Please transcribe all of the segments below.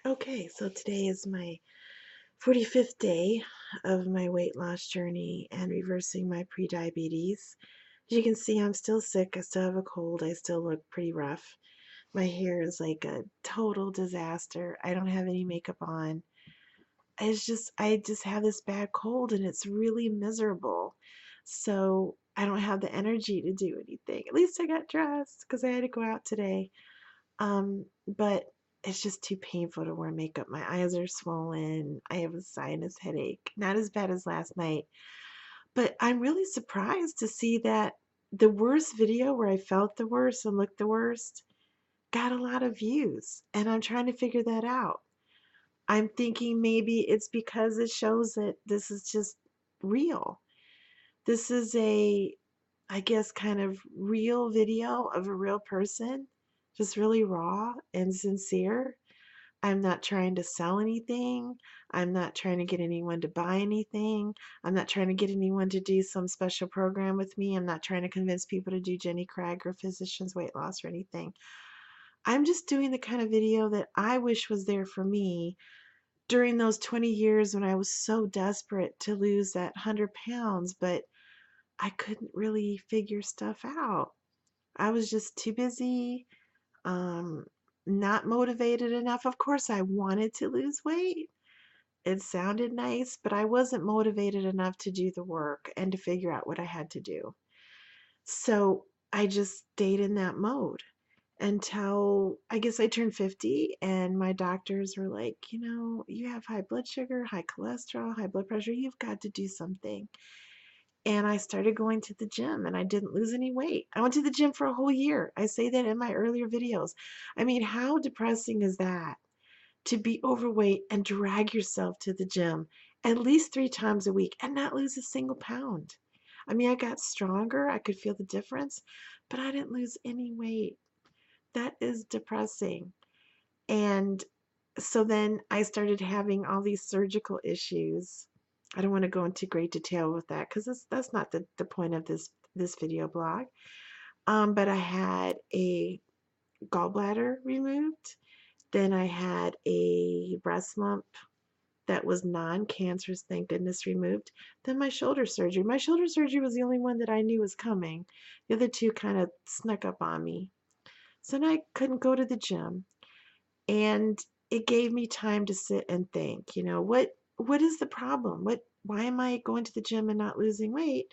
Okay, so today is my 45th day of my weight loss journey and reversing my prediabetes. As you can see, I'm still sick. I still have a cold. I still look pretty rough. My hair is like a total disaster. I don't have any makeup on. I just have this bad cold and it's really miserable. So I don't have the energy to do anything. At least I got dressed because I had to go out today. But it's just too painful to wear makeup. My eyes are swollen. I have a sinus headache. Not as bad as last night. But I'm really surprised to see that the worst video where I felt the worst and looked the worst got a lot of views. And I'm trying to figure that out. I'm thinking maybe it's because it shows that this is just real. This is I guess, kind of real video of a real person, just really raw and sincere. I'm not trying to sell anything. I'm not trying to get anyone to buy anything. I'm not trying to get anyone to do some special program with me. I'm not trying to convince people to do Jenny Craig or Physicians Weight Loss or anything. I'm just doing the kind of video that I wish was there for me during those 20 years when I was so desperate to lose that 100 pounds, but I couldn't really figure stuff out. I was just too busy, um, not motivated enough. Of course, I wanted to lose weight. It sounded nice, but I wasn't motivated enough to do the work and to figure out what I had to do. So I just stayed in that mode until I guess I turned 50, and my doctors were like, you have high blood sugar, high cholesterol, high blood pressure. You've got to do something. And I started going to the gym and I didn't lose any weight. I went to the gym for a whole year. I say that in my earlier videos. I mean, how depressing is that? To be overweight and drag yourself to the gym at least 3 times a week and not lose a single pound. I mean, I got stronger. I could feel the difference, but I didn't lose any weight. That is depressing. And so then I started having all these surgical issues. I don't want to go into great detail with that because that's not the point of this video blog. But I had a gallbladder removed. Then I had a breast lump that was non-cancerous, thank goodness, removed. Then my shoulder surgery. My shoulder surgery was the only one that I knew was coming. The other two kind of snuck up on me. So then I couldn't go to the gym. And it gave me time to sit and think, what is the problem? Why am I going to the gym and not losing weight?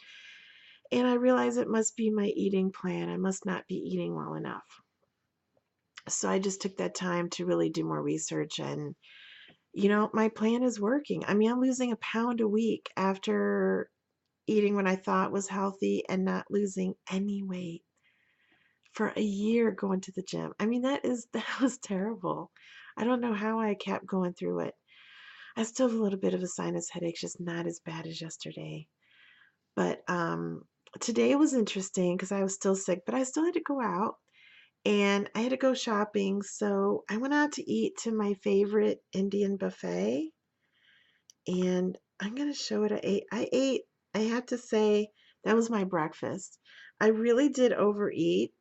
And I realized it must be my eating plan. I must not be eating well enough. So I just took that time to really do more research, and my plan is working. I mean, I'm losing a pound a week after eating what I thought was healthy and not losing any weight for a year going to the gym. I mean, that was terrible. I don't know how I kept going through it. I still have a little bit of a sinus headache, just not as bad as yesterday. But today was interesting because I was still sick, but I still had to go out and I had to go shopping. So I went out to eat to my favorite Indian buffet, and I'm going to show what I ate. I have to say, that was my breakfast. I really did overeat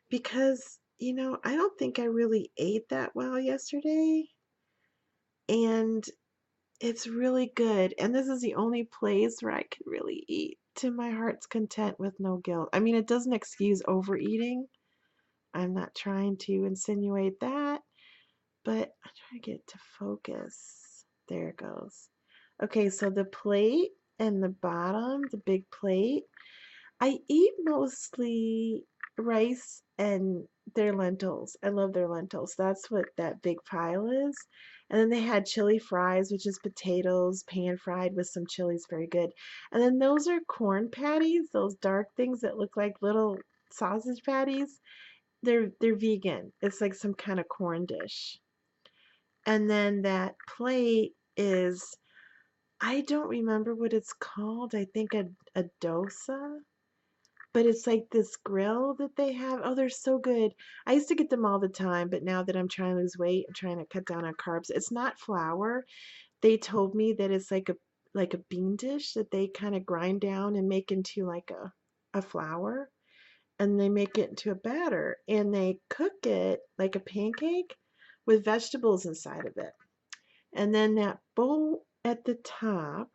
because, I don't think I really ate that well yesterday. And it's really good. And this is the only place where I can really eat to my heart's content with no guilt. I mean, it doesn't excuse overeating. I'm not trying to insinuate that, but I'm trying to get to focus. There it goes. Okay, so the plate and the bottom, the big plate, I eat mostly rice and their lentils. I love their lentils. That's what that big pile is. And then they had chili fries, which is potatoes pan fried with some chilies, very good. And then those are corn patties, those dark things that look like little sausage patties. They're vegan. It's like some kind of corn dish. And then that plate is, I don't remember what it's called. I think a dosa, but it's like this grill that they have. Oh, they're so good. I used to get them all the time, but now that I'm trying to lose weight, I'm trying to cut down on carbs. It's not flour. They told me that it's like a bean dish that they kind of grind down and make into like a flour, and they make it into a batter and they cook it like a pancake, with vegetables inside of it. And then that bowl at the top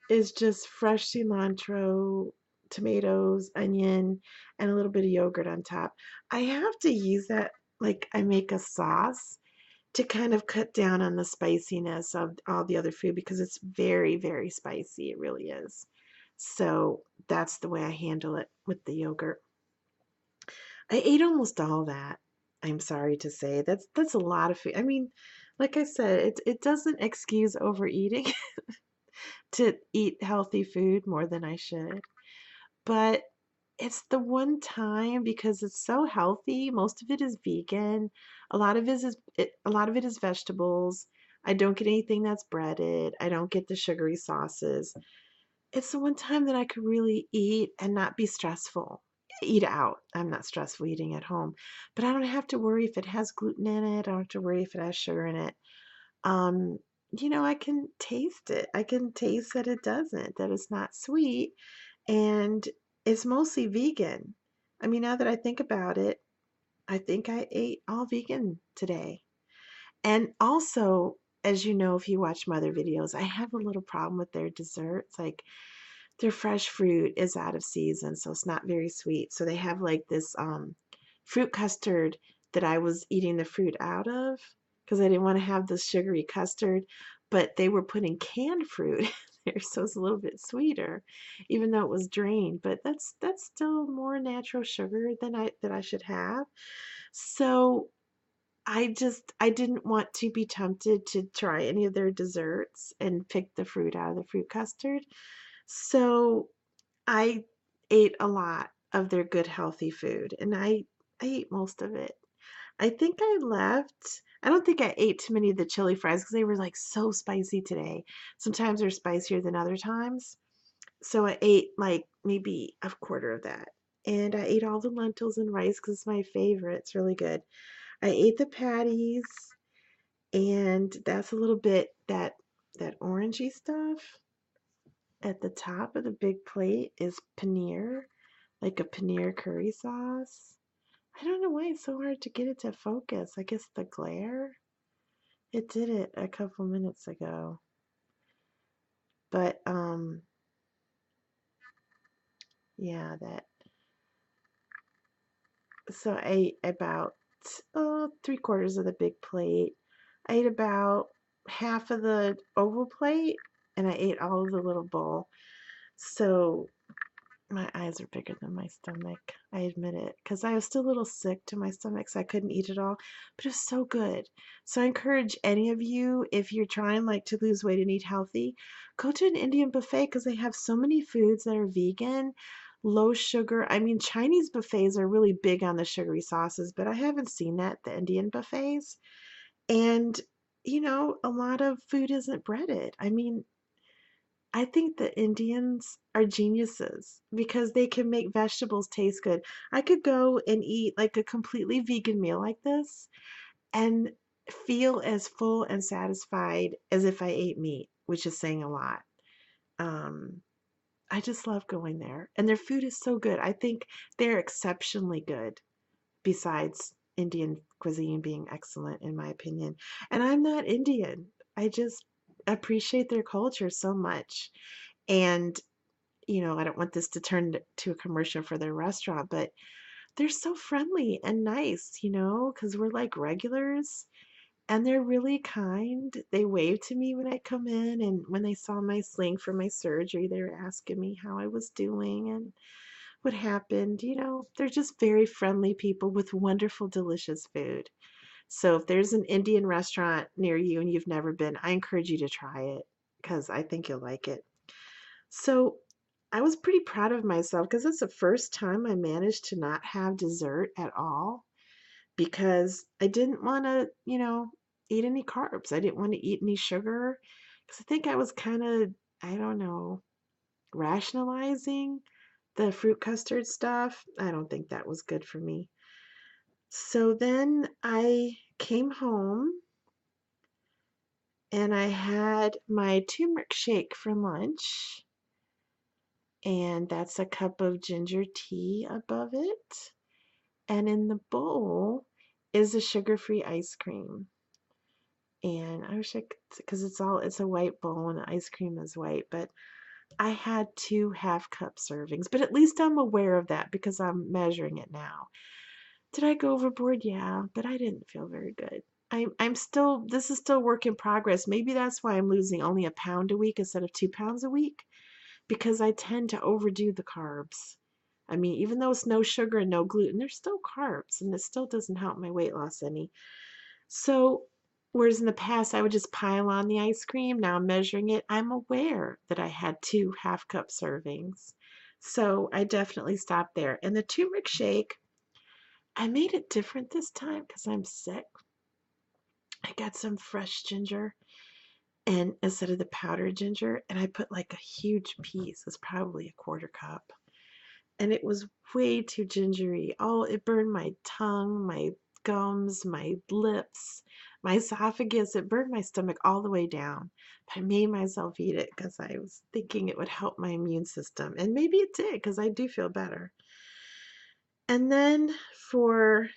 is just fresh cilantro, tomatoes, onion, and a little bit of yogurt on top. I have to use that like I make a sauce to kind of cut down on the spiciness of all the other food because it's very, very spicy. It really is. So that's the way I handle it with the yogurt. I ate almost all that. I'm sorry to say. That's a lot of food. I mean, like I said, it doesn't excuse overeating to eat healthy food more than I should. But it's the one time because it's so healthy. Most of it is vegan. A lot of it is vegetables. I don't get anything that's breaded. I don't get the sugary sauces. It's the one time that I could really eat and not be stressful. Eat out. I'm not stressful eating at home, but I don't have to worry if it has gluten in it. I don't have to worry if it has sugar in it. Um, I can taste it. I can taste that it doesn't, that it's not sweet, and it's mostly vegan. I mean, now that I think about it, I think I ate all vegan today. And also, as you know, if you watch my other videos, I have a little problem with their desserts. Like their fresh fruit is out of season, so it's not very sweet. So they have like this fruit custard that I was eating the fruit out of because I didn't want to have the sugary custard, but they were putting canned fruit in there, so it's a little bit sweeter, even though it was drained. But that's still more natural sugar than I should have. So I didn't want to be tempted to try any of their desserts and pick the fruit out of the fruit custard. So I ate a lot of their good healthy food and I ate most of it. I think I left. I don't think I ate too many of the chili fries because they were like so spicy today. Sometimes they're spicier than other times. So I ate like maybe a quarter of that. And I ate all the lentils and rice because it's my favorite. It's really good. I ate the patties, and that's a little bit that orangey stuff at the top of the big plate is paneer, like a paneer curry sauce. I don't know why it's so hard to get it to focus. I guess the glare. It did it a couple minutes ago. But yeah, that so I ate about three-quarters of the big plate. I ate about half of the oval plate and I ate all of the little bowl. So my eyes are bigger than my stomach. I admit it. Because I was still a little sick to my stomach, so I couldn't eat it all. But it was so good. So I encourage any of you, if you're trying like to lose weight and eat healthy, go to an Indian buffet because they have so many foods that are vegan, low sugar. I mean, Chinese buffets are really big on the sugary sauces, but I haven't seen that at the Indian buffets. And a lot of food isn't breaded. I mean, I think the Indians are geniuses because they can make vegetables taste good. I could go and eat like a completely vegan meal like this and feel as full and satisfied as if I ate meat, which is saying a lot. Um, I just love going there. And their food is so good. I think they're exceptionally good, besides Indian cuisine being excellent, in my opinion. And I'm not Indian. I just appreciate their culture so much. And I don't want this to turn to a commercial for their restaurant, but they're so friendly and nice, because we're like regulars and they're really kind. They wave to me when I come in, and when they saw my sling for my surgery, they were asking me how I was doing and what happened. They're just very friendly people with wonderful, delicious food. So if there's an Indian restaurant near you and you've never been, I encourage you to try it because I think you'll like it. So I was pretty proud of myself because it's the first time I managed to not have dessert at all because I didn't want to, eat any carbs. I didn't want to eat any sugar because I think I was kind of, I don't know, rationalizing the fruit custard stuff. I don't think that was good for me. So then I came home and I had my turmeric shake for lunch, and that's a cup of ginger tea above it. And in the bowl is a sugar-free ice cream. And I wish I could, because it's a white bowl and the ice cream is white, but I had 2 half-cup servings. But at least I'm aware of that because I'm measuring it now. Did I go overboard? Yeah, but I didn't feel very good. I'm still, this is still work in progress. Maybe that's why I'm losing only a pound a week instead of 2 pounds a week, because I tend to overdo the carbs. I mean, even though it's no sugar and no gluten, there's still carbs, and it still doesn't help my weight loss any. So, whereas in the past I would just pile on the ice cream, now I'm measuring it. I'm aware that I had 2 half-cup servings. So, I definitely stopped there. And the turmeric shake, I made it different this time because I'm sick. I got some fresh ginger and instead of the powdered ginger, and I put like a huge piece. It's probably a quarter cup. And it was way too gingery. Oh, it burned my tongue, my gums, my lips, my esophagus. It burned my stomach all the way down. But I made myself eat it because I was thinking it would help my immune system. And maybe it did because I do feel better. And then for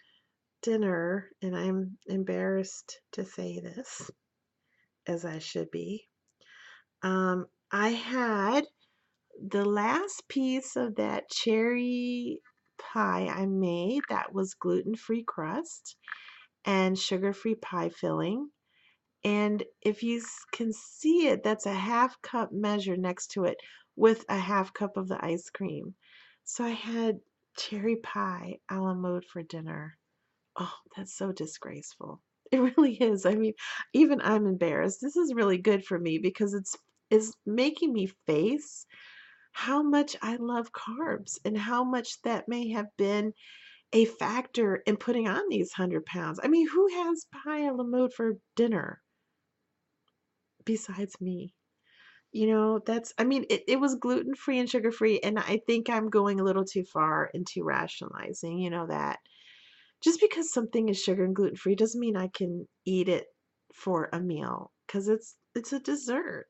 dinner, and I'm embarrassed to say this, as I should be, I had the last piece of that cherry pie I made that was gluten-free crust and sugar-free pie filling. And if you can see it, that's a half-cup measure next to it with a half-cup of the ice cream. So I had cherry pie a la mode for dinner. Oh, that's so disgraceful. It really is. I mean, even I'm embarrassed. This is really good for me because it's making me face how much I love carbs and how much that may have been a factor in putting on these 100 pounds. I mean, who has pie a la mode for dinner besides me? I mean, it was gluten free and sugar free, and I think I'm going a little too far into rationalizing, that just because something is sugar and gluten free doesn't mean I can eat it for a meal because it's a dessert.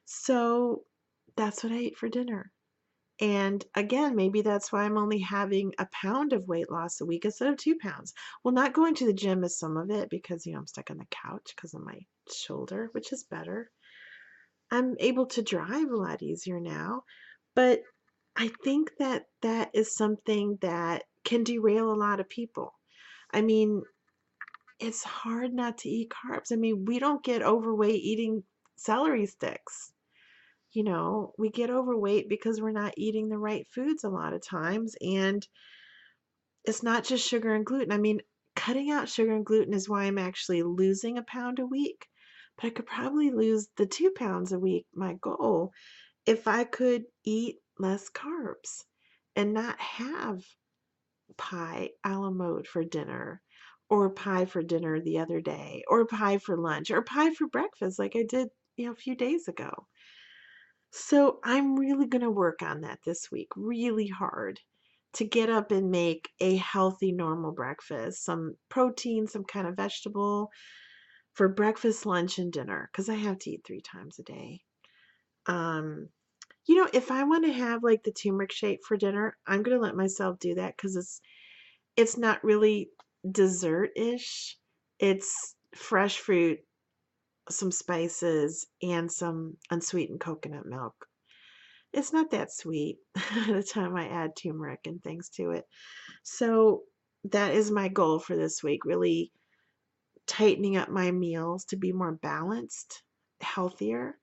So that's what I ate for dinner. And again, maybe that's why I'm only having a pound of weight loss a week instead of 2 pounds. Well, not going to the gym is some of it because, I'm stuck on the couch because of my shoulder, which is better. I'm able to drive a lot easier now, but I think that that is something that can derail a lot of people. I mean, it's hard not to eat carbs. I mean, we don't get overweight eating celery sticks. We get overweight because we're not eating the right foods a lot of times. And it's not just sugar and gluten. I mean, cutting out sugar and gluten is why I'm actually losing a pound a week. But I could probably lose the 2 pounds a week, my goal, if I could eat less carbs and not have pie a la mode for dinner, or pie for dinner the other day, or pie for lunch, or pie for breakfast like I did, a few days ago. So I'm really going to work on that this week, really hard, to get up and make a healthy, normal breakfast, some protein, some kind of vegetable for breakfast, lunch, and dinner, because I have to eat 3 times a day. Um, if I want to have like the turmeric shake for dinner, I'm going to let myself do that because it's not really dessert-ish. It's fresh fruit, some spices, and some unsweetened coconut milk. It's not that sweet by the time I add turmeric and things to it. So that is my goal for this week, really tightening up my meals to be more balanced, healthier.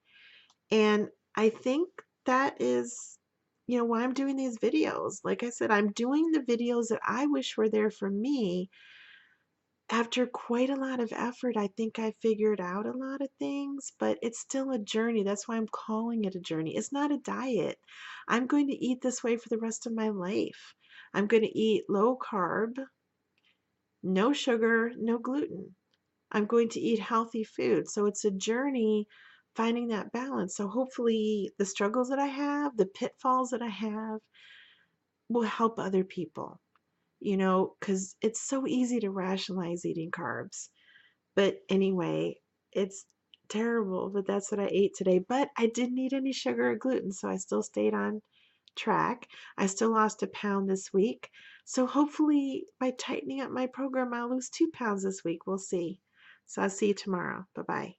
And I think that is, why I'm doing these videos. Like I said, I'm doing the videos that I wish were there for me. After quite a lot of effort, I think I figured out a lot of things, but it's still a journey. That's why I'm calling it a journey. It's not a diet. I'm going to eat this way for the rest of my life. I'm going to eat low carb, no sugar, no gluten. I'm going to eat healthy food. So it's a journey finding that balance. So hopefully the struggles that I have, the pitfalls that I have, will help other people, because it's so easy to rationalize eating carbs. But anyway, it's terrible, but that's what I ate today. But I didn't eat any sugar or gluten, so I still stayed on track. I still lost a pound this week. So hopefully by tightening up my program, I'll lose 2 pounds this week. We'll see. So I'll see you tomorrow. Bye bye.